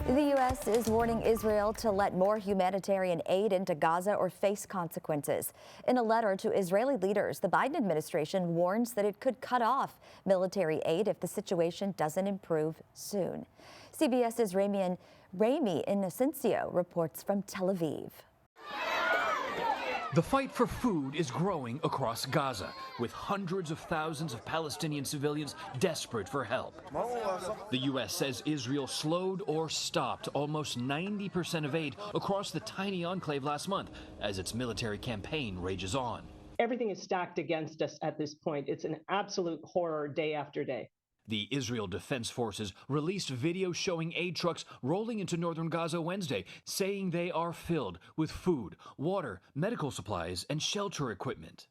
The U.S. is warning Israel to let more humanitarian aid into Gaza or face consequences. In a letter to Israeli leaders, the Biden administration warns that it could cut off military aid if the situation doesn't improve soon. CBS's Rami Inocencio reports from Tel Aviv. The fight for food is growing across Gaza, with hundreds of thousands of Palestinian civilians desperate for help. The U.S. says Israel slowed or stopped almost 90% of aid across the tiny enclave last month as its military campaign rages on. Everything is stacked against us at this point. It's an absolute horror day after day. The Israel Defense Forces released video showing aid trucks rolling into northern Gaza Wednesday, saying they are filled with food, water, medical supplies, and shelter equipment.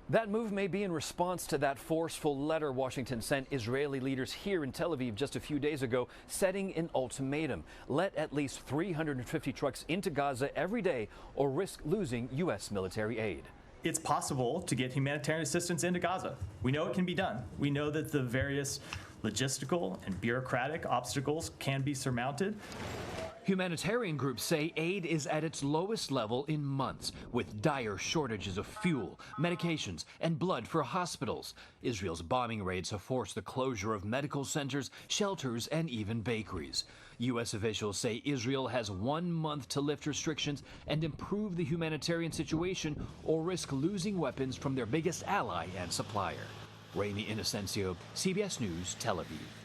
That move may be in response to that forceful letter Washington sent Israeli leaders here in Tel Aviv just a few days ago, setting an ultimatum. Let at least 350 trucks into Gaza every day or risk losing U.S. military aid. It's possible to get humanitarian assistance into Gaza. We know it can be done. We know that the various logistical and bureaucratic obstacles can be surmounted. Humanitarian groups say aid is at its lowest level in months, with dire shortages of fuel, medications, and blood for hospitals. Israel's bombing raids have forced the closure of medical centers, shelters, and even bakeries. U.S. officials say Israel has 1 month to lift restrictions and improve the humanitarian situation or risk losing weapons from their biggest ally and supplier. Rami Inocencio, CBS News, Tel Aviv.